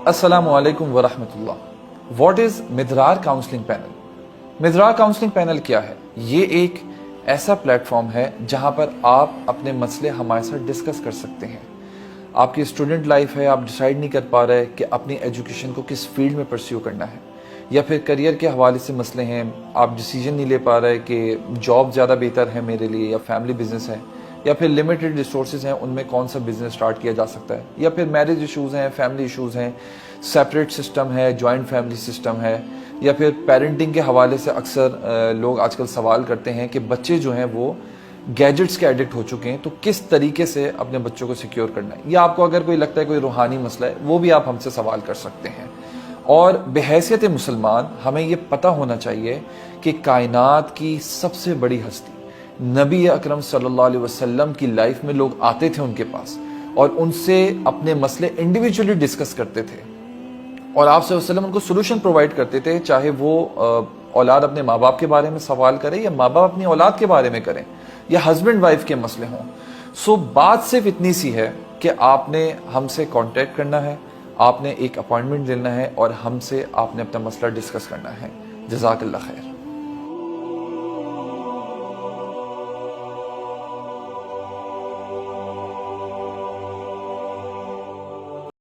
अस्सलामु अलैकुम वरहमतुल्लाह। What is Midrar counselling panel? Midrar counselling panel क्या है? ये एक ऐसा प्लेटफॉर्म है जहां पर आप अपने मसले हमारे साथ डिस्कस कर सकते हैं। आपकी स्टूडेंट लाइफ है, आप डिसाइड नहीं कर पा रहे कि अपनी एजुकेशन को किस फील्ड में परस्यू करना है, या फिर करियर के हवाले से मसले हैं, आप डिसीजन नहीं ले पा रहे कि जॉब ज़्यादा बेहतर है मेरे लिए या फैमिली बिजनेस है, या फिर लिमिटेड रिसोर्सेज हैं उनमें कौन सा बिजनेस स्टार्ट किया जा सकता है, या फिर मैरिज इश्यूज़ हैं, फैमिली इश्यूज़ हैं, सेपरेट सिस्टम है, जॉइंट फैमिली सिस्टम है, या फिर पेरेंटिंग के हवाले से अक्सर लोग आजकल सवाल करते हैं कि बच्चे जो हैं वो गैजेट्स के एडिक्ट हो चुके हैं, तो किस तरीके से अपने बच्चों को सिक्योर करना है, या आपको अगर कोई लगता है कोई रूहानी मसला है वो भी आप हमसे सवाल कर सकते हैं। और बहैसियत मुसलमान हमें ये पता होना चाहिए कि कायनात की सबसे बड़ी हस्ती नबी अकरम सल्लल्लाहु अलैहि वसल्लम की लाइफ में लोग आते थे उनके पास और उनसे अपने मसले इंडिविजुअली डिस्कस करते थे, और आप सल्लल्लाहु अलैहि वसल्लम उनको सोल्यूशन प्रोवाइड करते थे, चाहे वो औलाद अपने माँ बाप के बारे में सवाल करे या माँ बाप अपनी औलाद के बारे में करें, या हस्बैंड वाइफ के मसले हों। सो बात सिर्फ इतनी सी है कि आपने हमसे कांटेक्ट करना है, आपने एक अपॉइंटमेंट लेना है और हमसे आपने अपना मसला डिस्कस करना है। जज़ाकल्लाह खैर।